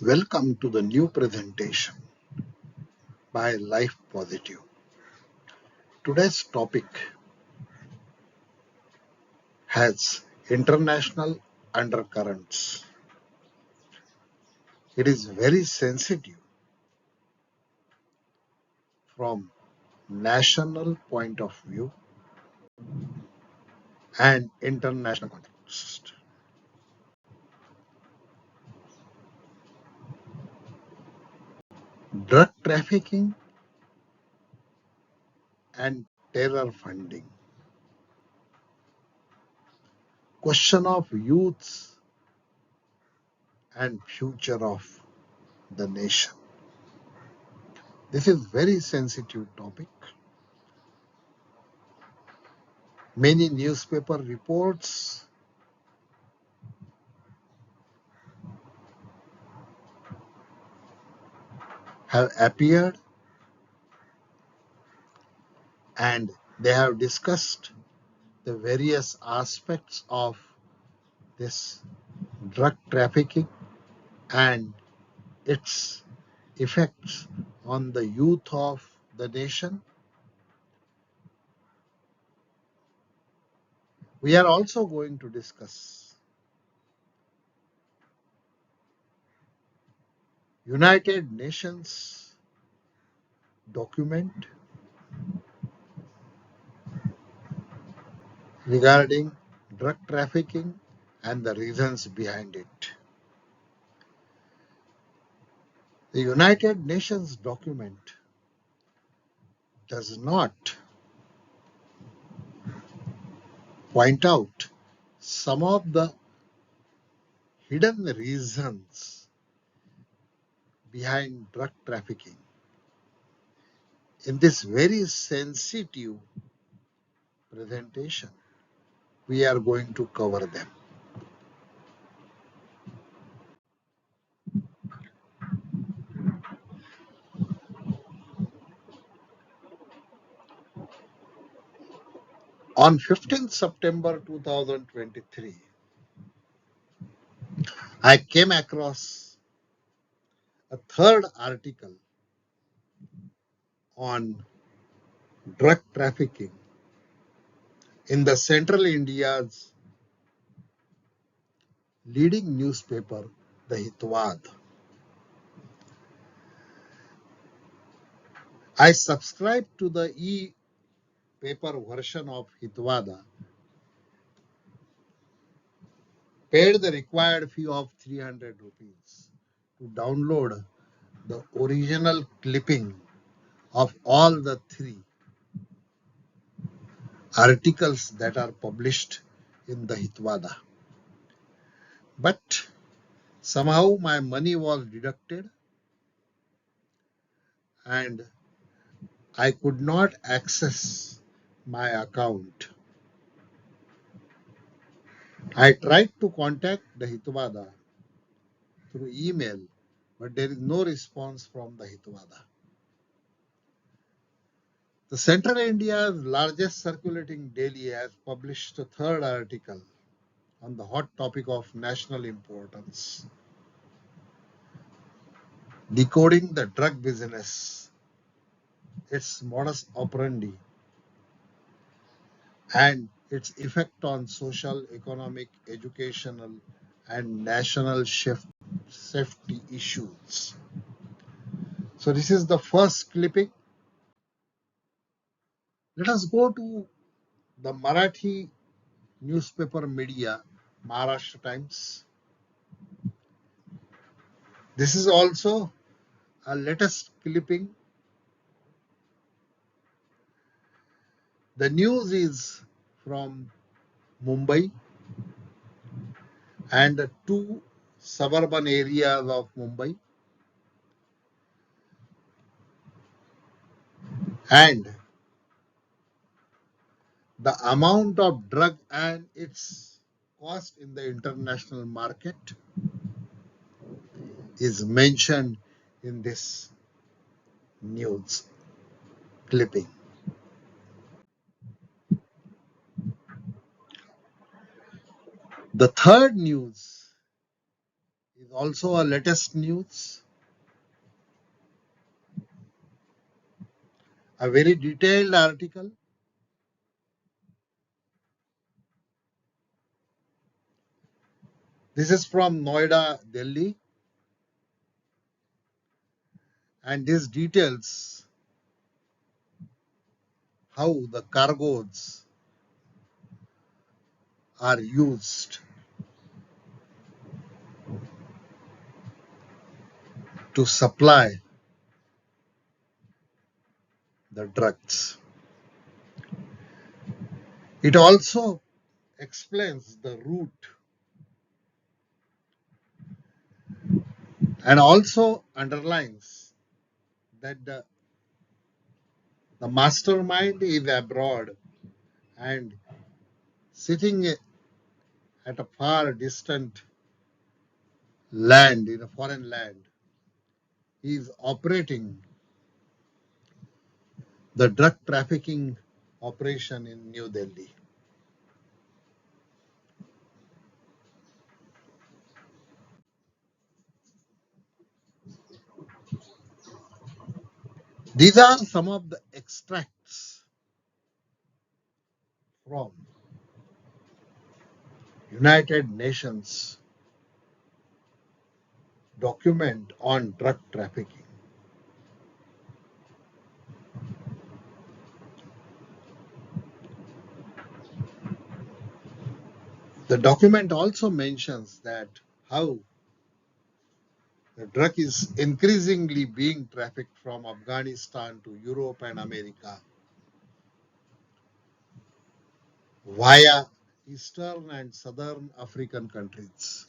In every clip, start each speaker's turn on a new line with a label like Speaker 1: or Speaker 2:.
Speaker 1: Welcome to the new presentation by Life Positive. Today's topic has international undercurrents. It is very sensitive from national point of view and international context. Drug trafficking and terror funding. Question of youths and future of the nation. This is very sensitive topic. Many newspaper reports have appeared and they have discussed the various aspects of this drug trafficking and its effects on the youth of the nation. We are also going to discuss United Nations document regarding drug trafficking and the reasons behind it. The United Nations document does not point out some of the hidden reasons behind drug trafficking. In this very sensitive presentation, we are going to cover them. On 15th September 2023, I came across a third article on drug trafficking in the Central India's leading newspaper, the Hitwad. I subscribed to the e-paper version of Hitwada, paid the required fee of 300 rupees to download the original clipping of all the three articles that are published in the Hitwada. But somehow my money was deducted and I could not access my account. I tried to contact the Hitwada through email, but there is no response from the Hitwada. The Central India's largest circulating daily has published a third article on the hot topic of national importance, decoding the drug business, its modus operandi, and its effect on social, economic, educational, and national safety issues. So this is the first clipping. Let us go to the Marathi newspaper media, Maharashtra Times. This is also a latest clipping. The news is from Mumbai and two suburban areas of Mumbai. And the amount of drug and its cost in the international market is mentioned in this news clipping. The third news is also a latest news, a very detailed article. This is from Noida, Delhi, and this details how the cargoes are used to supply the drugs. It also explains the route and also underlines that the mastermind is abroad and sitting at a far distant land, in a foreign land. He is operating the drug trafficking operation in New Delhi. These are some of the extracts from United Nations document on drug trafficking. The document also mentions that how the drug is increasingly being trafficked from Afghanistan to Europe and America via Eastern and Southern African countries.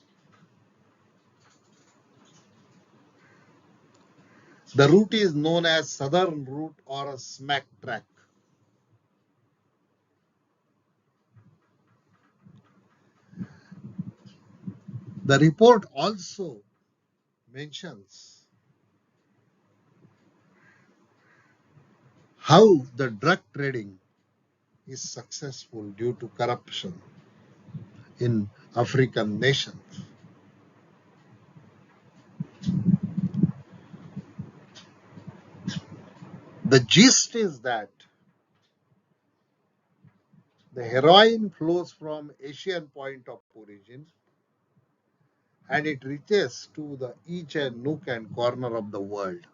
Speaker 1: The route is known as Southern Route or a smack track. The report also mentions how the drug trading is successful due to corruption in African nations. The gist is that the heroin flows from Asian point of origin and it reaches to the each and nook and corner of the world.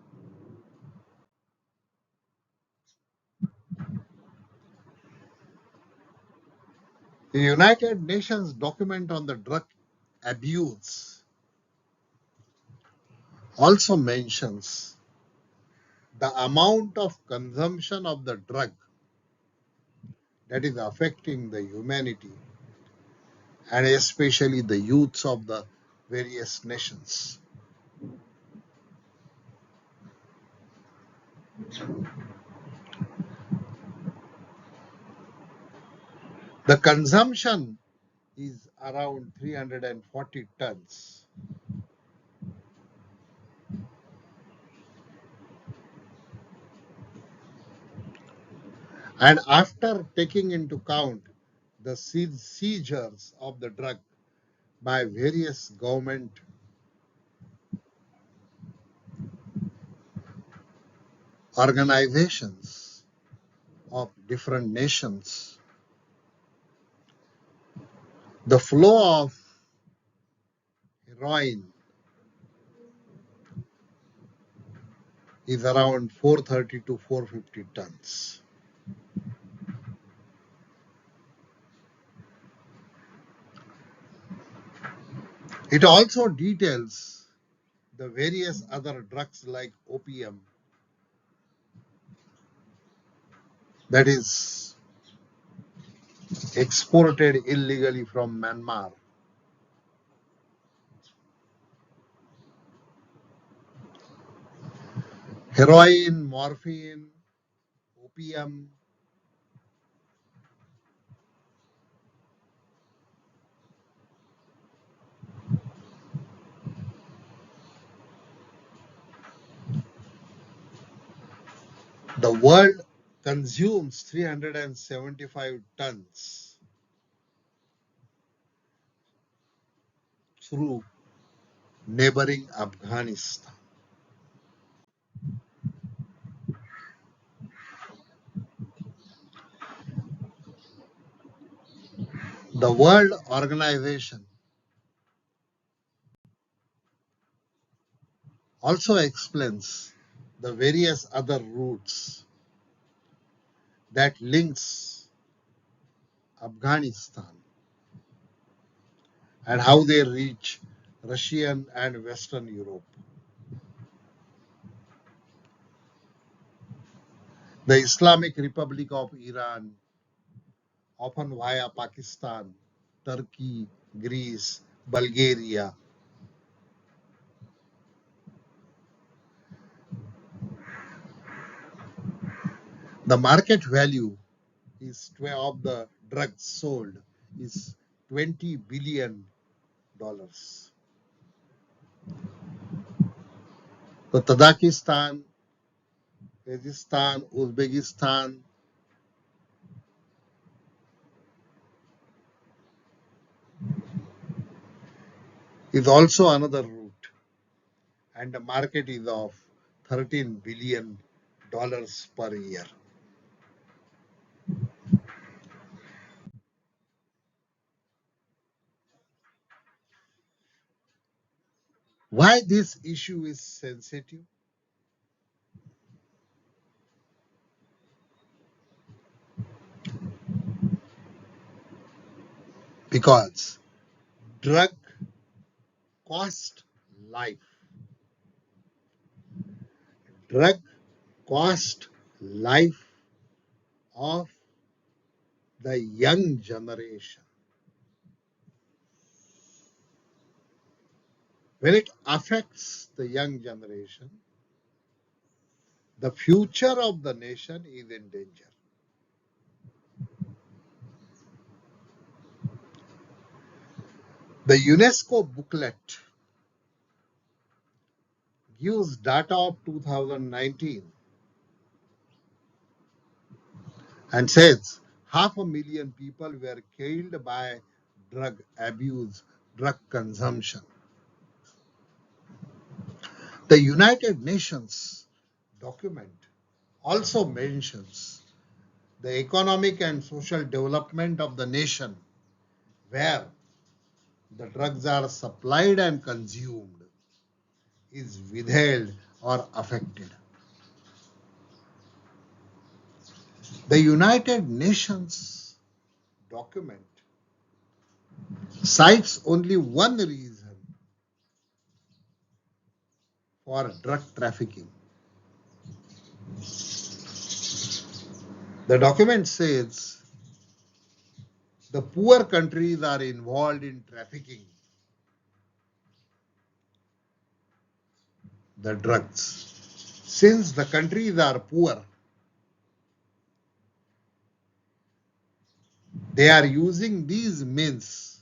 Speaker 1: The United Nations document on the drug abuse also mentions the amount of consumption of the drug that is affecting the humanity and especially the youths of the various nations. The consumption is around 340 tons. And after taking into account the seizures of the drug by various government organizations of different nations, the flow of heroin is around 430 to 450 tons. It also details the various other drugs like opium that is exported illegally from Myanmar. Heroin, morphine, opium. The world consumes 375 tons through neighboring Afghanistan. The World Organization also explains the various other routes that links Afghanistan and how they reach Russian and Western Europe. The Islamic Republic of Iran, often via Pakistan, Turkey, Greece, Bulgaria. The market value of the drugs sold is $20 billion. So Tajikistan, Kyrgyzstan, Uzbekistan is also another route, and the market is of $13 billion per year. Why this issue is sensitive? Because drug cost life. Drug cost life of the young generation. When it affects the young generation, the future of the nation is in danger. The UNESCO booklet gives data of 2019 and says 500,000 people were killed by drug abuse, drug consumption. The United Nations document also mentions the economic and social development of the nation where the drugs are supplied and consumed is withheld or affected. The United Nations document cites only one reason for drug trafficking. The document says the poor countries are involved in trafficking the drugs. Since the countries are poor, they are using these means,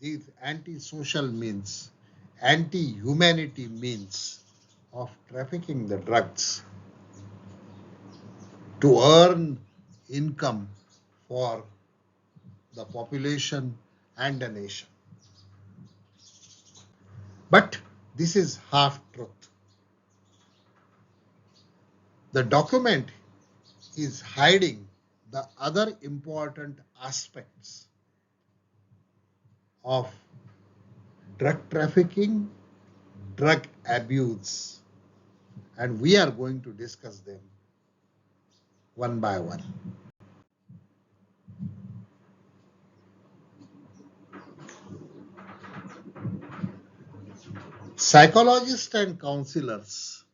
Speaker 1: these anti-social means, anti-humanity means of trafficking the drugs to earn income for the population and the nation. But this is half truth. The document is hiding the other important aspects of drug trafficking, drug abuse, and we are going to discuss them one by one. Psychologists and counselors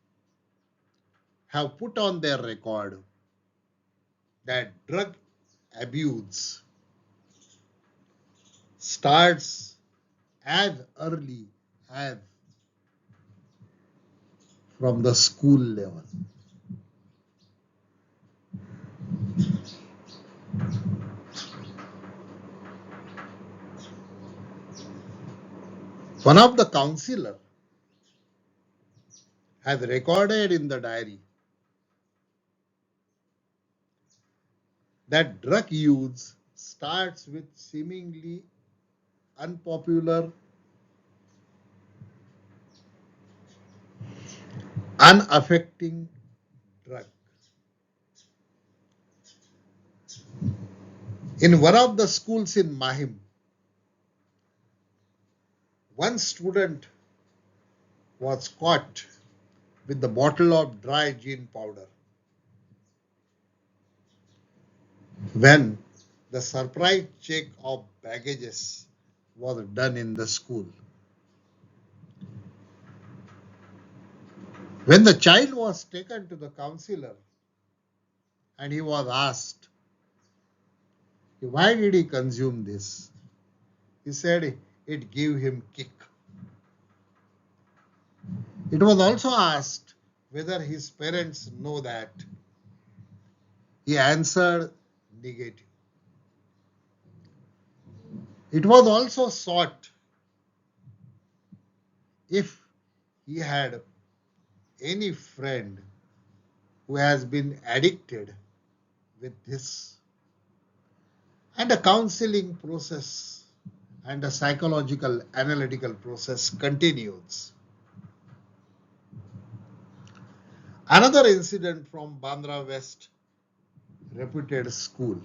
Speaker 1: have put on their record that drug abuse starts as early as from the school level. One of the counselor has recorded in the diary that drug use starts with seemingly unpopular unaffecting drug. In one of the schools in Mahim, one student was caught with the bottle of dry gin powder when the surprise check of baggages was done in the school. When the child was taken to the counselor and he was asked, why did he consume this? He said it gave him kick. It was also asked whether his parents know that. He answered negative. It was also sought if he had any friend who has been addicted with this. And a counseling process and a psychological analytical process continues. Another incident from Bandra West reputed school.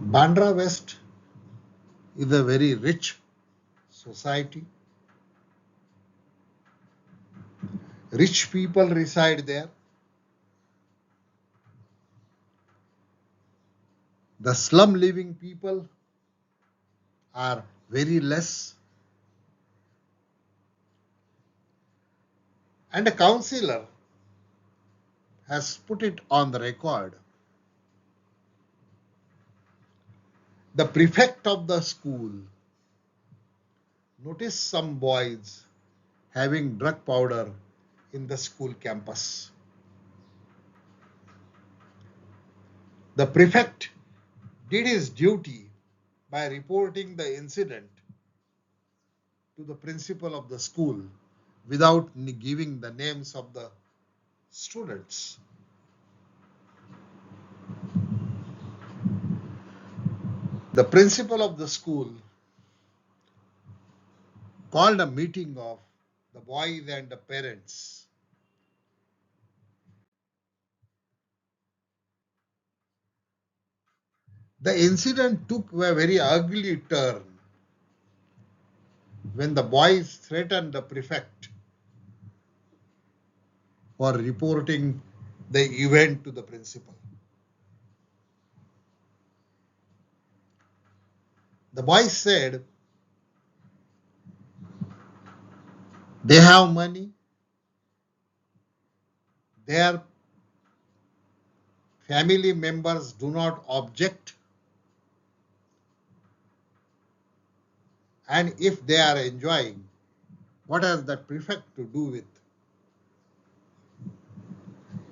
Speaker 1: Bandra West is a very rich society. Rich people reside there. The slum living people are very less. And a counselor has put it on the record. The prefect of the school noticed some boys having drug powder in the school campus. The prefect did his duty by reporting the incident to the principal of the school without giving the names of the students. The principal of the school called a meeting of the boys and the parents. The incident took a very ugly turn when the boys threatened the prefect for reporting the event to the principal. The boys said they have money, their family members do not object, and if they are enjoying, what has the prefect to do with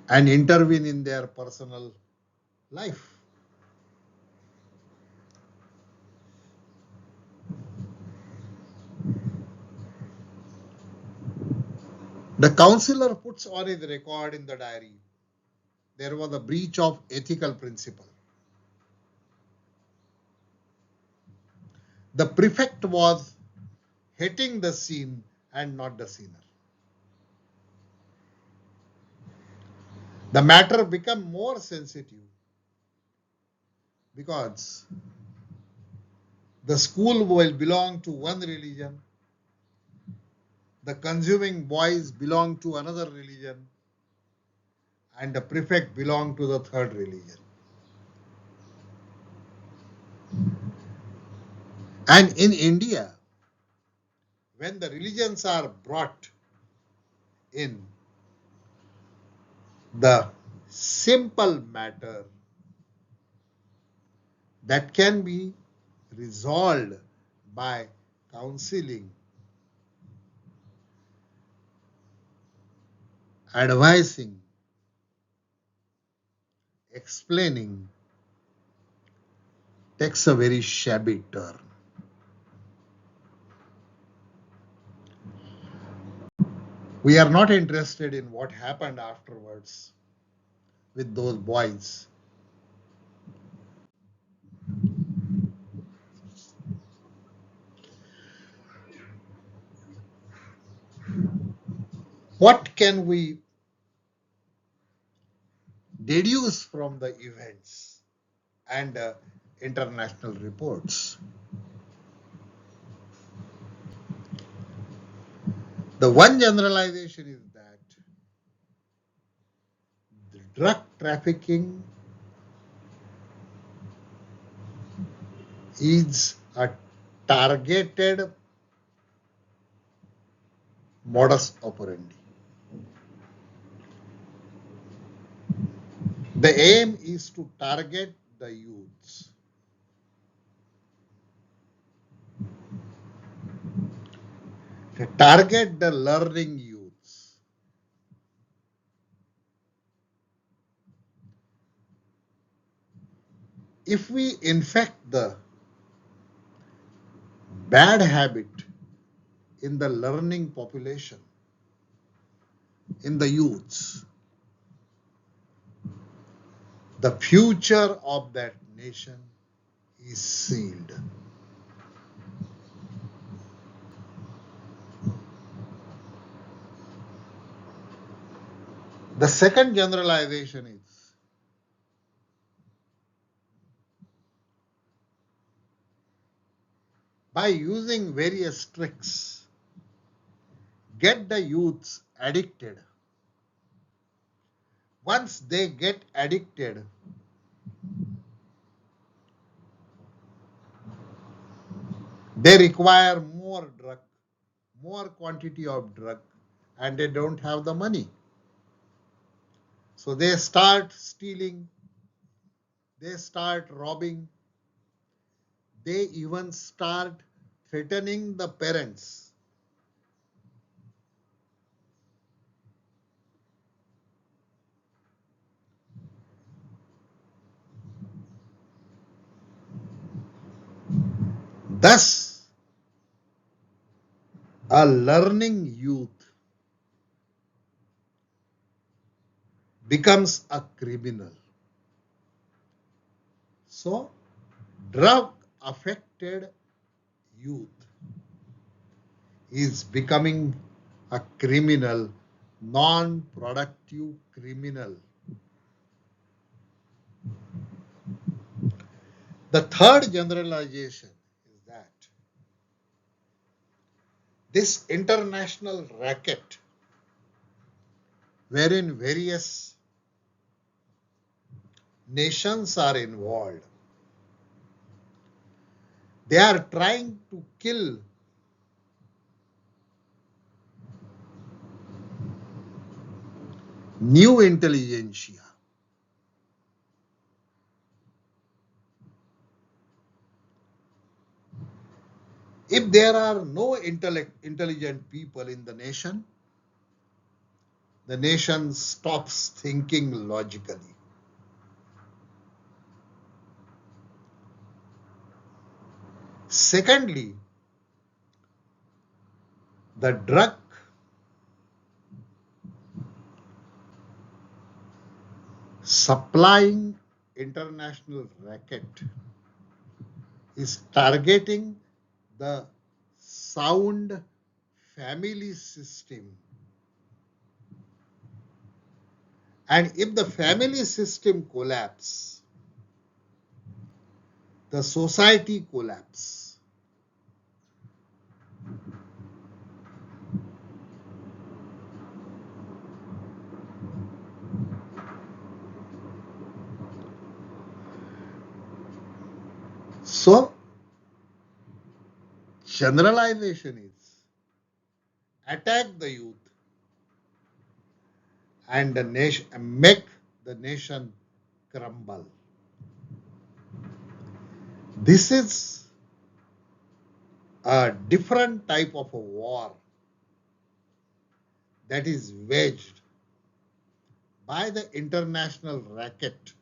Speaker 1: and intervene in their personal life? The counselor puts on his record in the diary there was a breach of ethical principle. The prefect was hitting the scene and not the sinner. The matter became more sensitive because the school will belong to one religion, the consuming boys belong to another religion, and the prefect belong to the third religion. And in India, when the religions are brought in, the simple matter that can be resolved by counseling, advising, explaining, takes a very shabby turn. We are not interested in what happened afterwards with those boys. What can we deduce from the events and international reports? The one generalization is that the drug trafficking is a targeted modus operandi. The aim is to target the youths, to target the learning youths. If we infect the bad habit in the learning population, in the youths, the future of that nation is sealed. The second generalization is by using various tricks, get the youths addicted. Once they get addicted, they require more drug, more quantity of drug, and they don't have the money. So they start stealing, they start robbing, they even start threatening the parents. Thus, a learning youth becomes a criminal. So, drug affected youth is becoming a criminal, non productive criminal. The third generalization is that this international racket, wherein various nations are involved, they are trying to kill new intelligentsia. If there are no intelligent people in the nation stops thinking logically. Secondly, the drug supplying international racket is targeting the sound family system. And if the family system collapse, the society collapse. So generalization is attack the youth and the nation make the nation crumble. This is a different type of a war that is waged by the international racket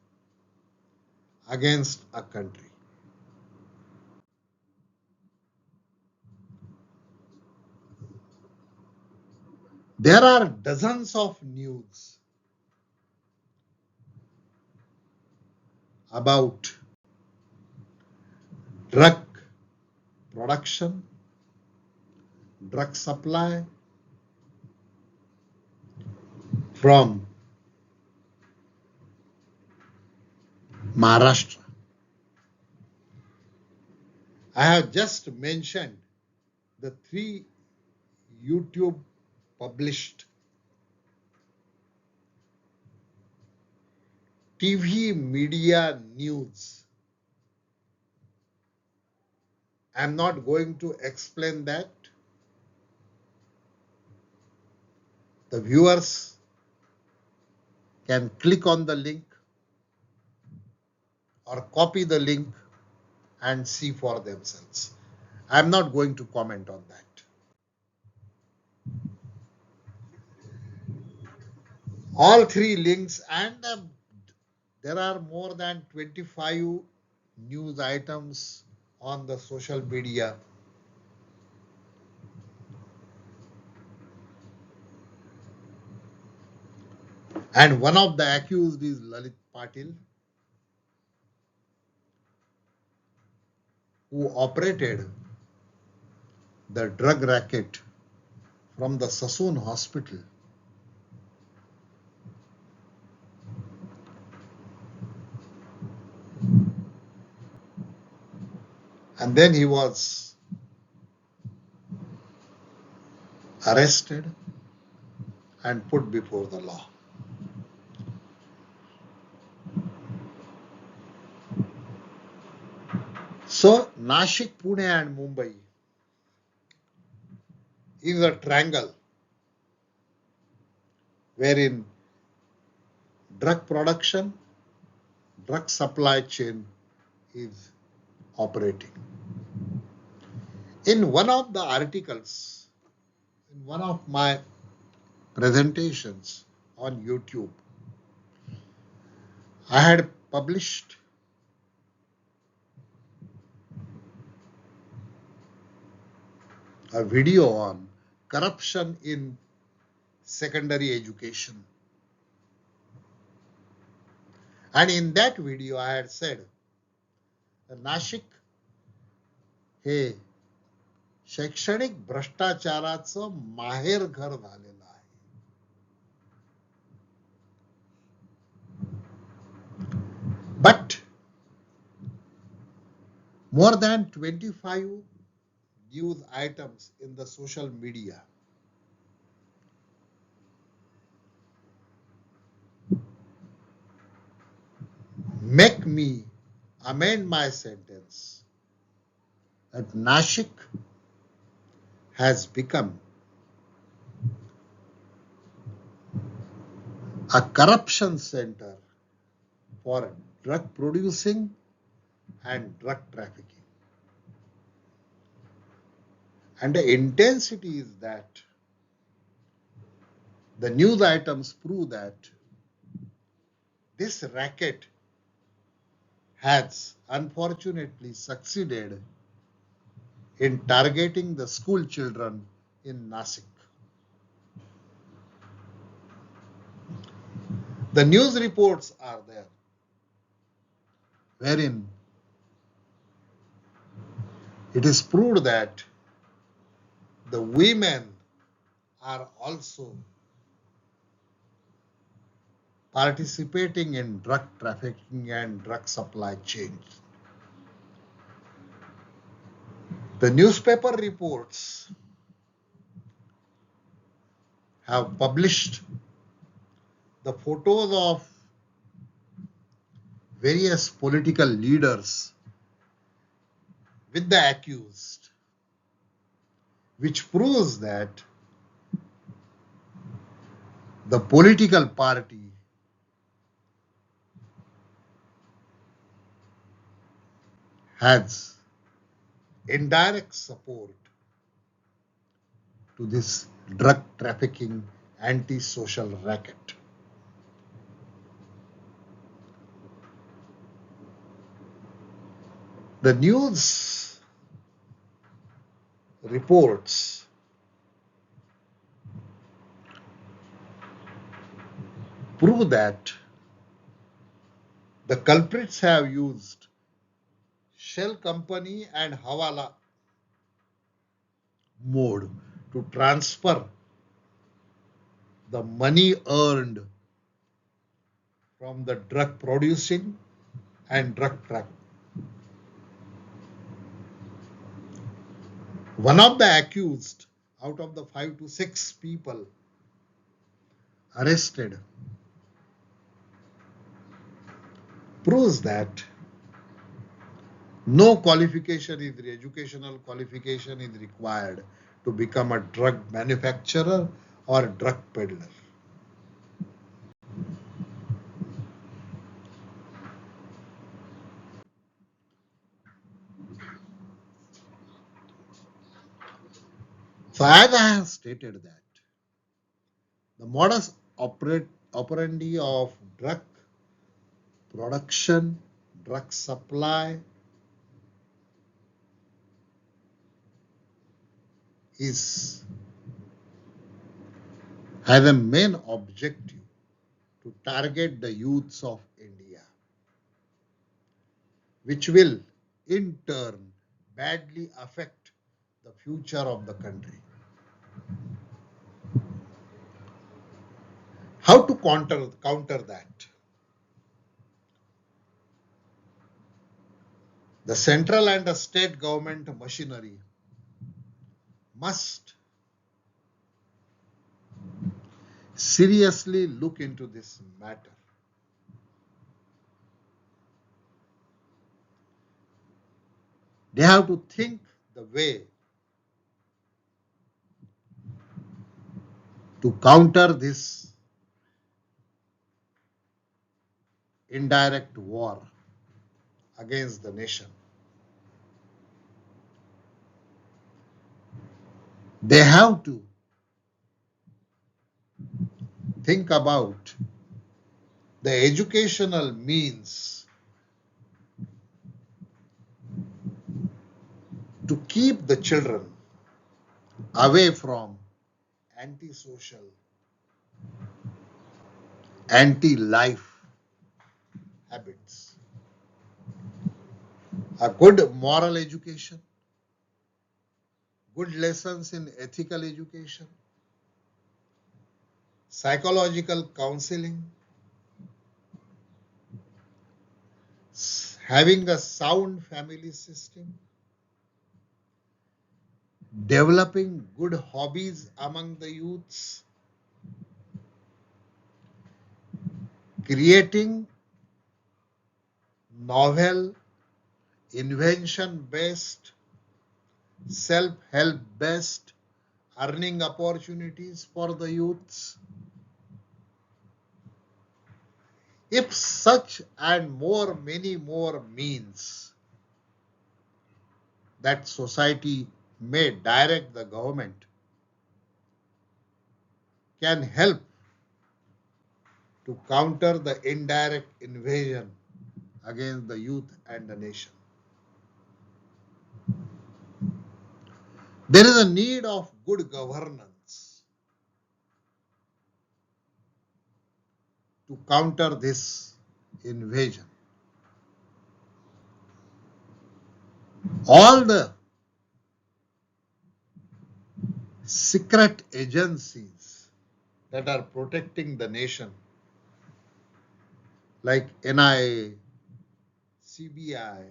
Speaker 1: against a country. There are dozens of news about drug production, drug supply, from Maharashtra. I have just mentioned the three YouTube published TV media news. I'm not going to explain that. The viewers can click on the link or copy the link and see for themselves. I'm not going to comment on that. All three links, and there are more than 25 news items on the social media. And one of the accused is Lalit Patil, who operated the drug racket from the Sassoon hospital. And then he was arrested and put before the law. So, Nashik, Pune, and Mumbai is a triangle wherein drug production, drug supply chain is operating. In one of the articles, in one of my presentations on YouTube, I had published a video on corruption in secondary education. And in that video, I had said, Nashik हे शैक्षणिक भ्रष्टाचाराचं माहेरघर झालेलं आहे. But more than 25 news items in the social media make me amend my sentence that Nashik has become a corruption center for drug producing and drug trafficking. And the intensity is that the news items prove that this racket has unfortunately succeeded in targeting the school children in Nasik. The news reports are there, wherein it is proved that the women are also participating in drug trafficking and drug supply chains. The newspaper reports have published the photos of various political leaders with the accused, which proves that the political party has indirect support to this drug trafficking anti-social racket. The news reports prove that the culprits have used shell company and hawala mode to transfer the money earned from the drug producing and drug trafficking. One of the accused out of the 5 to 6 people arrested proves that no educational qualification is required to become a drug manufacturer or drug peddler. So as I have stated that the operandi of drug production, drug supply is has a main objective to target the youths of India, which will in turn badly affect the future of the country. How to counter that? The central and the state government machinery must seriously look into this matter. They have to think the way to counter this indirect war against the nation. They have to think about the educational means to keep the children away from antisocial, anti-life habits. A good moral education, good lessons in ethical education, psychological counseling, having a sound family system, developing good hobbies among the youths, creating novel, invention based, self help based earning opportunities for the youths. If such and many more means that society may direct the government can help to counter the indirect invasion against the youth and the nation. There is a need of good governance to counter this invasion. All the secret agencies that are protecting the nation, like NIA, CBI,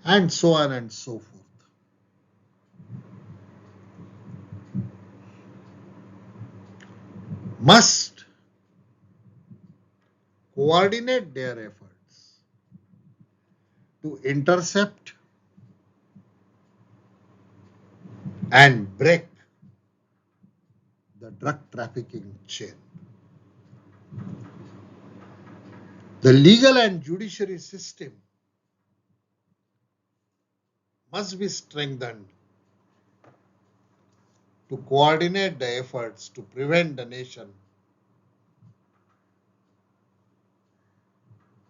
Speaker 1: and so on and so forth, must coordinate their efforts to intercept and break the drug trafficking chain. The legal and judiciary system must be strengthened to coordinate the efforts to prevent the nation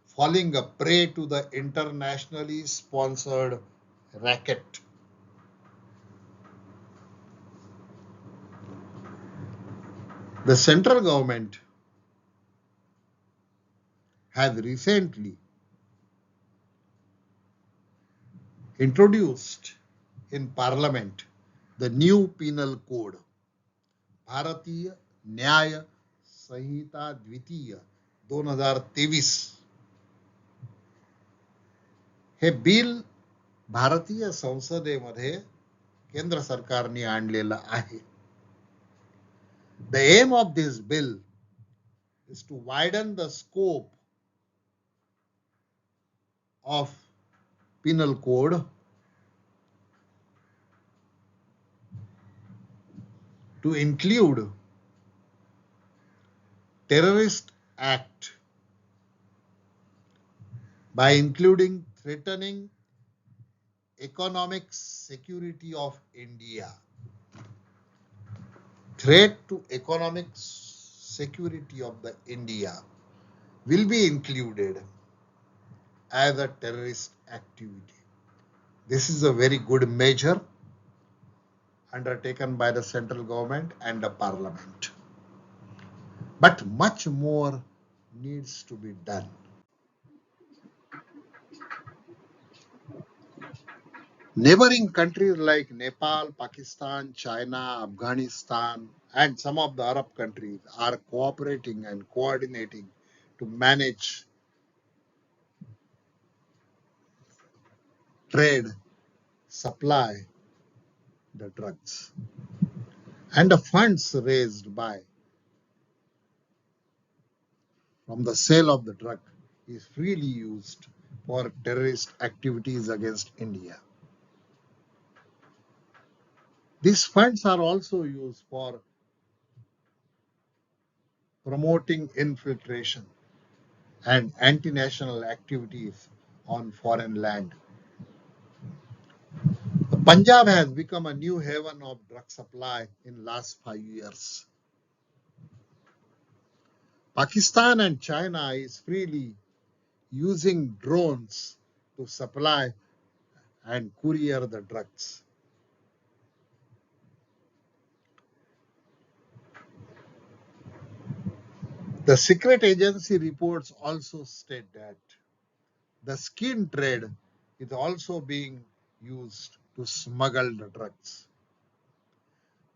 Speaker 1: falling a prey to the internationally sponsored racket. The central government has recently introduced in Parliament the new penal code भारतीय न्याय संहिता द्वितीय 2023 हे bill भारतीय संसदेमध्ये केंद्र सरकारने आणलेलं आहे. The aim of this bill is to widen the scope of penal code to include terrorist act by including threatening economic security of India. Threat to economic security of the India will be included as a terrorist activity. This is a very good measure undertaken by the central government and the parliament. But much more needs to be done. Neighboring countries like Nepal, Pakistan, China, Afghanistan, and some of the Arab countries are cooperating and coordinating to manage trade, supply the drugs. And the funds raised by from the sale of the drug is freely used for terrorist activities against India. These funds are also used for promoting infiltration and anti-national activities on foreign land. Punjab has become a new haven of drug supply in last 5 years. Pakistan and China is freely using drones to supply and courier the drugs. The secret agency reports also state that the skin trade is also being used to smuggle the drugs.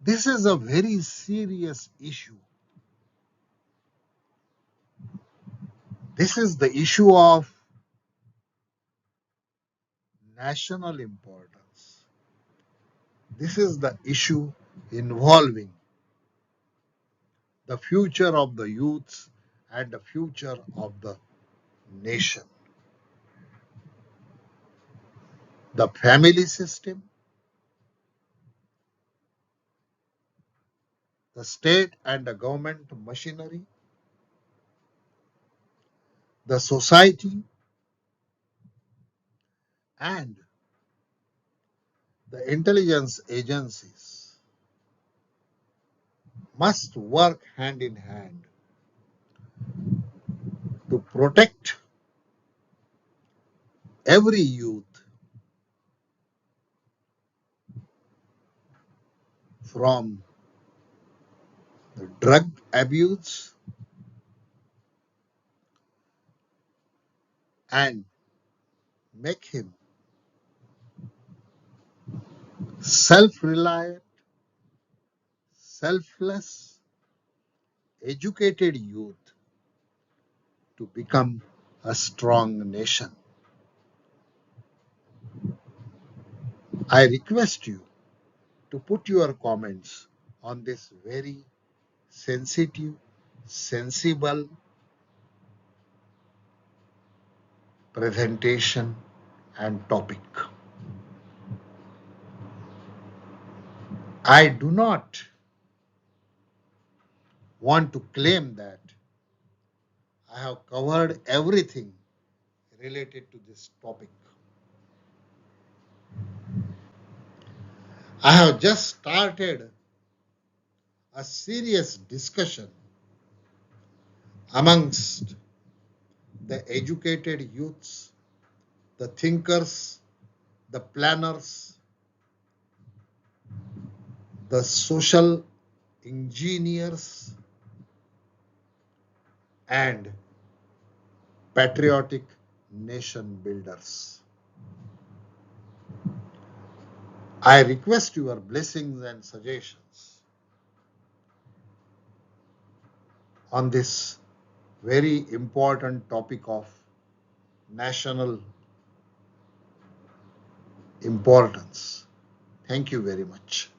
Speaker 1: This is a very serious issue. This is the issue of national importance. This is the issue involving the future of the youth and the future of the nation. The family system, the state and the government machinery, the society, and the intelligence agencies must work hand in hand to protect every youth from the drug abuse and make him self-reliant, selfless, educated youth to become a strong nation. I request you to put your comments on this very sensitive, sensible presentation and topic. I do not want to claim that I have covered everything related to this topic. I have just started a serious discussion amongst the educated youths, the thinkers, the planners, the social engineers, and patriotic nation builders. I request your blessings and suggestions on this very important topic of national importance. Thank you very much.